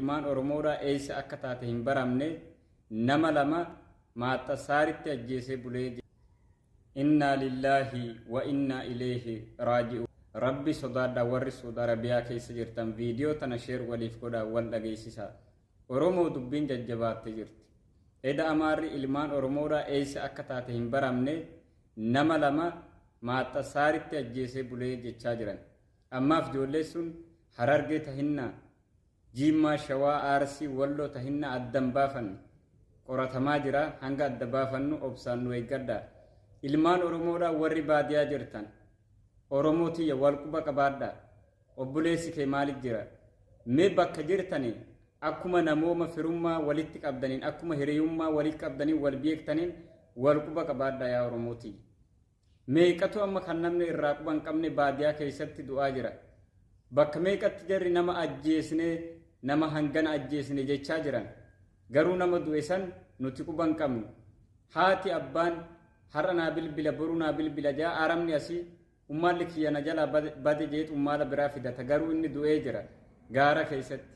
ilmaan Oromoodhaa eessa akka taate hin baramne nama lama maaxasaaritti ajjeesee bulee inna lillahi wa inna ilayhi raaji'uun. Rabbi sodaadhaa warri Saudi Arabiyaa keessa jirtan viidiyoo tana sheer waliif godhaa wal dhageessisaa. Oromoo dubbiin jajjabaattee jirti. Eda amaarri ilmaan Oromoodhaa eessa akka taate hin baramne nama lama maaxasaaritti ajjeesee bulee jechaa jiran. Ammaaf ijoollee sun Harargee tahinnaa Jimmaa Shawaa Arsii Walloo tahinnaa addan baafanne qoratamaa jira. Hanga adda baafannu obsaan nu eeggadhaa. Ilmaan Oromoodhaa warri baadiyaa jirtan Oromootiyya wal quba qabaadhaa. Obboleessi kee maaliif jira? Mee bakka jirtanii akkuma namooma firummaa walitti qabdaniin akkuma hiriyummaa walitti qabdaniin wal beektaniin wal quba qabaadhaa yaa Oromootii. Meeqatu amma kan namni irraa quba hin qabne baadiyaa keessatti du'aa jira. Bakka meeqatti jarri nama ajjeesne nama hangana ajjeesne jechaa jiran. Garuu nama du'e san nuti quba hin qabnu. Haati abbaan har'a naa bilbila boruu naa bilbila jaa aramni asii ummaalli kiyyana jalaa bade jeet ummaala biraa fidata. Garuu inni du'ee jira gaara keessatti.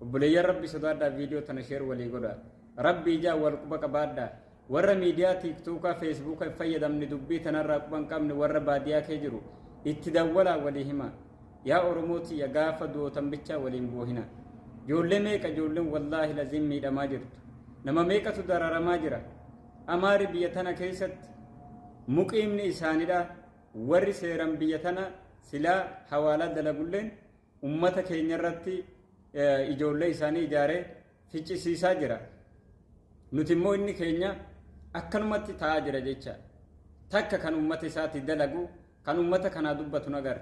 Obboleeyyan Rabbi sodaadhaa viidiyoo tana sheer walii godhaa. Rabbi ijaa wal quba qabaadhaa. Warra miidiyaa tiiktokaa feesbuukaa fayyadamni dubbii tanarraa quba hin qabne warra baadiyaa kee jiru itti dawwalaa walii himaa. Yaa Oromooti yaa gaafa du'ootan bichaa waliin boohina. Ijoollee meeqa ijoolleen wallaahi laziin miidhamaa jirtu. Nama meeqatu dararamaa jira. Amaari biyya tana keessatti muqiimni isaanidha. Warri seeran biyya tana silaa hawaalaa dalagulleen ummata keenya irratti ijoollee isaanii ijaaree ficcisiisaa jira. Nuti immoo inni keenya akkanumatti taa'aa jira jecha. Takka kan ummata isaatti dalagu kan ummata kanaa dubbatu nagar.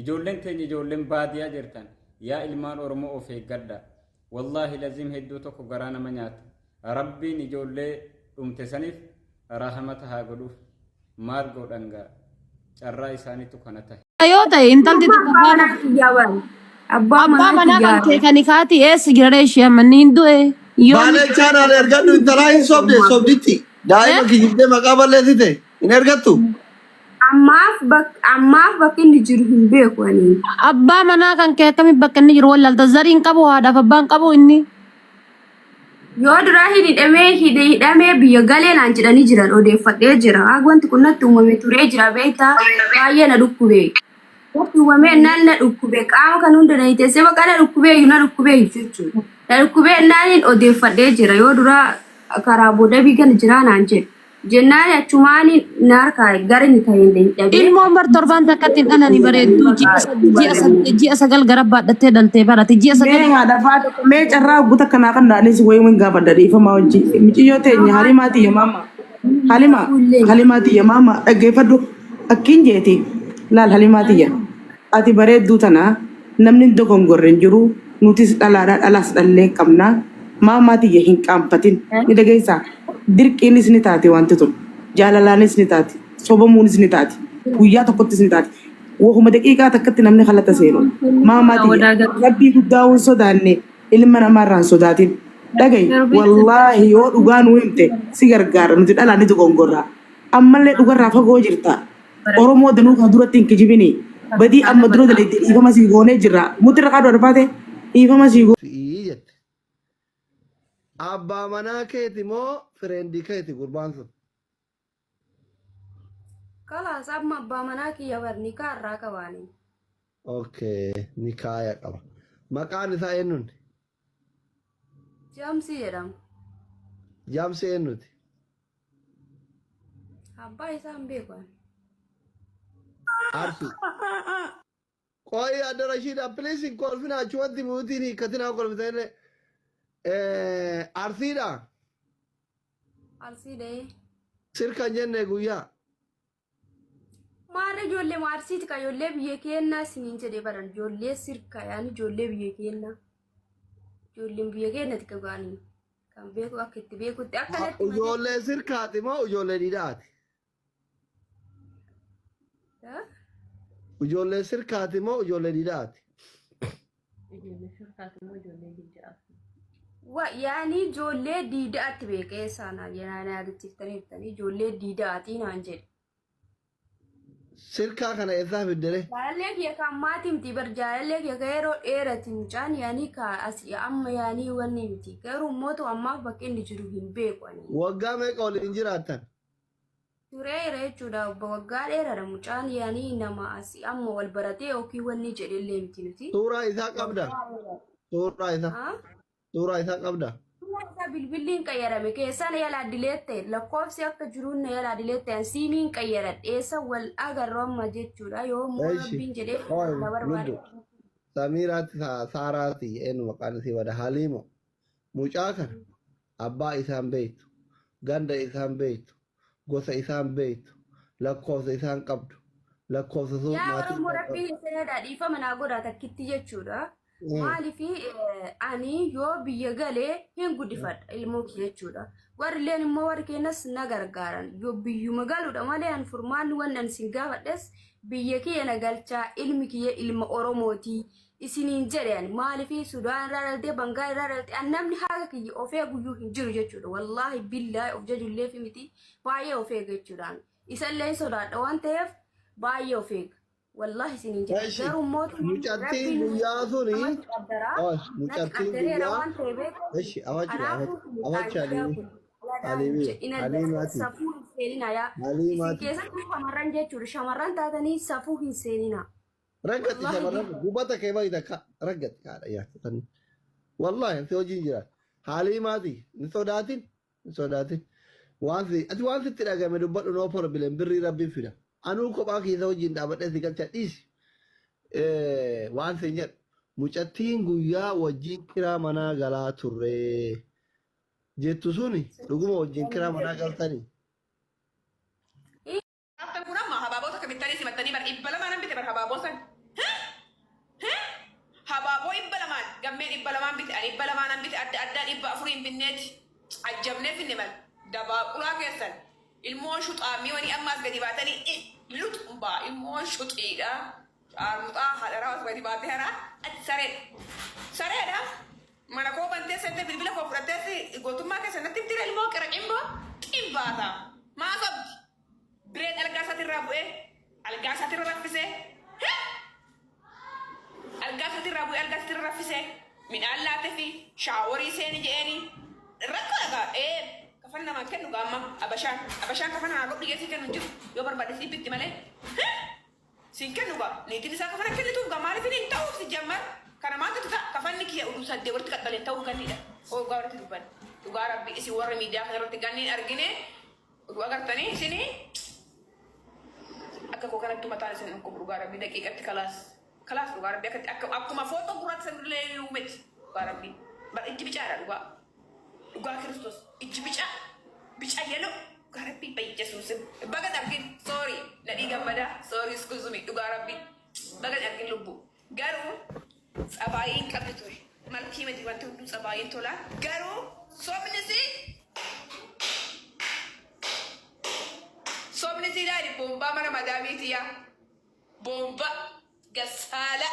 Ijoolleen teenya ijoolleen baadiyaa jirtan yaa ilmaan Oromoo of eeggadha. Wallaahi laziim hedduu tokko garaa nama nyaata. Rabbiin ijoollee dhumte saniif rahmata haa godhuuf. Maal godhangaa carraa isaaniitu kana tahe. Yoo ta'e intalti tokko abbaa manaa kan kee kan ikaati eessa jira ishee manni hin du'e. Baalee chaanaan ergadhu intalaa hin sobditti. Daa'ima kiyyibdee maqaa balleessite hin ergattu. Ammaaf bakki inni jiru hin beeku ani. Abbaa manaa kan kee akkamitti bakka inni jiru wallaalta zariin qabu haadhaaf abbaan qabu inni. Yoo duraa hidhamee biyya galeenaan jedhanii jiran odeeffadhee jira. Wanti kun natti uumamee turee jira beektaa baay'ee na dhukkubee. Natti uumamee naan na dhukkubee qaama kan hunda na hiteessee bakka na dhukkubee jechuudha. Na dhukkubee naaniin odeeffadhee jira. Yoo duraa karaa booda biigan jiraa naan jedhu. Jennaan achumaan naarkaa gara inni ta'e hin dhabee. Ilmoon bar torbaan takkatti hin dhalanii bareedduu ji'a sagal gara baadhattee dhaltee barate ji'a sagal. Mee haadha faata mee carraa guutaa kanaa kan dhaanis wayii gaafa dhadhiifamaa wajjin michiyyoo teenya Halimaatii maama Halimaatii maama dhaggeeffadhu akkiin jeeti laal Halimaatii ati bareedduu tana namni dogongorre hin jiru nutis dhalaas dhallee qabna maamaatii hin qaanfatin ni dhageessaa. Dirqiinis ni taate wanti tun jaalalaanis ni taate sobamuunis ni taate guyyaa tokkottis ni taate wahuma daqiiqaa takkatti namni kalata seenu maamaatii rabbii guddaa hin sodaanne ilma namaarraa hin sodaatin dhagayi wallaahi yoo dhugaa nu himte si gargaara nuti dhalaan ni dogongorraa ammallee dhugarraa fagoo jirta Oromoo danuu kan duratti hin kijibini badii amma dura daleetti dhiifama sii goonee jirra mutirra qaaduu arfaate dhiifama sii goonee. Abbaa manaa keeti moo fireendii keeti gurbaan sun? Kalaas amma abbaa manaa kiyya bar nikaa irraa qabaani. Okay, nikaaya qaba. Maqaan isaa eenyuti? Jaamsii jedhama. Jaamsii eenyuti? Abbaa isaa hin beeku. Arsi. Qoyi adda Rashiida, please kolfina achuwatti buutiin katina kolfitee. Arsiidha. Arsiidha. Sirka jenne guyyaa. Maal ijoollee maarsiiti ka ijoollee biyya keenyaa isiniin jedhee baran ijoollee sirka yaani ijoollee biyya keenyaa. Ijoolleen biyya keenyatti ka gaanii kan beeku akka itti beekutti akkanatti. Ijoollee sirkaati moo ijoollee diidaati? Ijoollee sirkaati moo ijoollee diidaati? Ijoollee sirkaati moo ijoollee diidaati? Yaani ijoollee diidaatti beekee saanaa jenaan yaadachiiftanii ijoollee diidaatii naan jedhe. sirkaa kana eessaa fiddere? Jaalallee kiyya kan maatii miti bar jaalallee kiyya ka yeroo dheerati mucaan yaanii ka asii amma yaanii wanni miti garuu mootu ammaaf bakka inni jiru hin beeku ani. Waggaa meeqa waliin jiraattan? Tureera jechuudha waggaa dheeraadha mucaan yaanii nama asii amma wal baratee yookiin wanni jedhellee miti nuti. Suuraa isaa qabda? Suuraa isaa qabda? Suuraa bilbiliin qayyarame keessan yala dileette lakkoofsi akka jiruun na yala dileette siimiin qayyaran eessa wal agarru amma jechuudha yoo rabbiin jedhee na barbaade. Samiiraatti Saaraatti eenyu maqaan isii wada Haliimo mucaa kana abbaa isaan beektu ganda isaan beektu gosa isaan beektu lakkoofsa isaan qabdu lakkoofsa sun yaa Oromoo rabbiin isa dhiifama naa godhaa takkitti jechuudha. Maalifi ani yoo biyya galee hin guddifadha ilmoo kiyya jechuudha. Warri illeen immoo warri keenyas na gargaaran yoo biyyuma galuudha malee an furmaanni wannan sin gaafadhes biyya kiyya na galchaa ilmi kiyya ilma Oromooti isiniin jedhan maalifi Sudaan irraa dhalatee Bangaal irraa dhalatee an namni haga kiyya of eeguyyuu hin jiru jechuudha. Wallaahi billaahi of jajullee fi miti baay'ee of eega jechuudhaan isallee sodaadha waan ta'eef baay'ee of eega. والله سنين جدا دارو موت مجاتين وياثوني مجاتين ويا ايش اواجه عليماتي سفوه سينينا يا كيسا شمران جيتشور شمران تاتني سفوه سينينا رقت شمران قبطة كيما إذا رقت كارا يا تتني والله في وجه جرا عليماتي نسوداتين وانسي تلاقى من ربط نوفر بالبري ربي فينا anu kophaa keessa wajjin dhaabadhee si galcha dhiisi. Waan sin jedhu mucattiin guyyaa wajjin kiraa manaa galaa turre jettu suni dhuguma wajjin kiraa manaa galtanii. After kuna ma habaabota kamittanii simattanii bar dhibba lamaan bite bar habaaboo san. Habaaboo dhibba lamaan gammee dhibba lamaan bite ani dhibba lamaan bite adda addaa dhibba afuriin binneeti ajjabnee finne mal dabaaqulaa keessan ilmoo shuxaamii wani ammaas gadi baatanii lutumba ilmoo shuxiidha armuxaa haadharaa os gadi baatee haraa ati sareedha mana koo bantee sente bilbila koo fudhatteesi gootummaa keessa natti himtire ilmoo qira qimboo ximbaata maa qabdi bireen algaa isaatirraa bu'ee algaa isaatirra raffisee algaa isaatirraa bu'ee algaa isaatirra raffisee midhaan laatee fi shaaworii seeni je'eeni rakkoo dhagaa kafan nama kennu gamma abashaan kafan na godhu yesi kennu jiru yo barbade si bitti male sin kennu ga ni tin sa kafan kennu tu gamari fini taw si jammar kana ma ta kafan ni kiya udu sadde warti kadale taw kanida o gawrati duban tu garabbi isi warri media khairati ganni argine du agartani sini akka ko kana tu mata sen ko du garabbi daqiqati kalas du garabbi akkuma foto gurat sen le umet garabbi bar itti bicara du Uga Kristus, iji bica yellow, garapi bayi Jesus. Bagat arkin, sorry, nadi gamada, sorry excuse me, uga rapi, bagat arkin lubu. Garu, abayin kapitu, malki mati wantu tu abayin tola. Garu, somnisi dari bomba mana madami tiya, bomba gasala.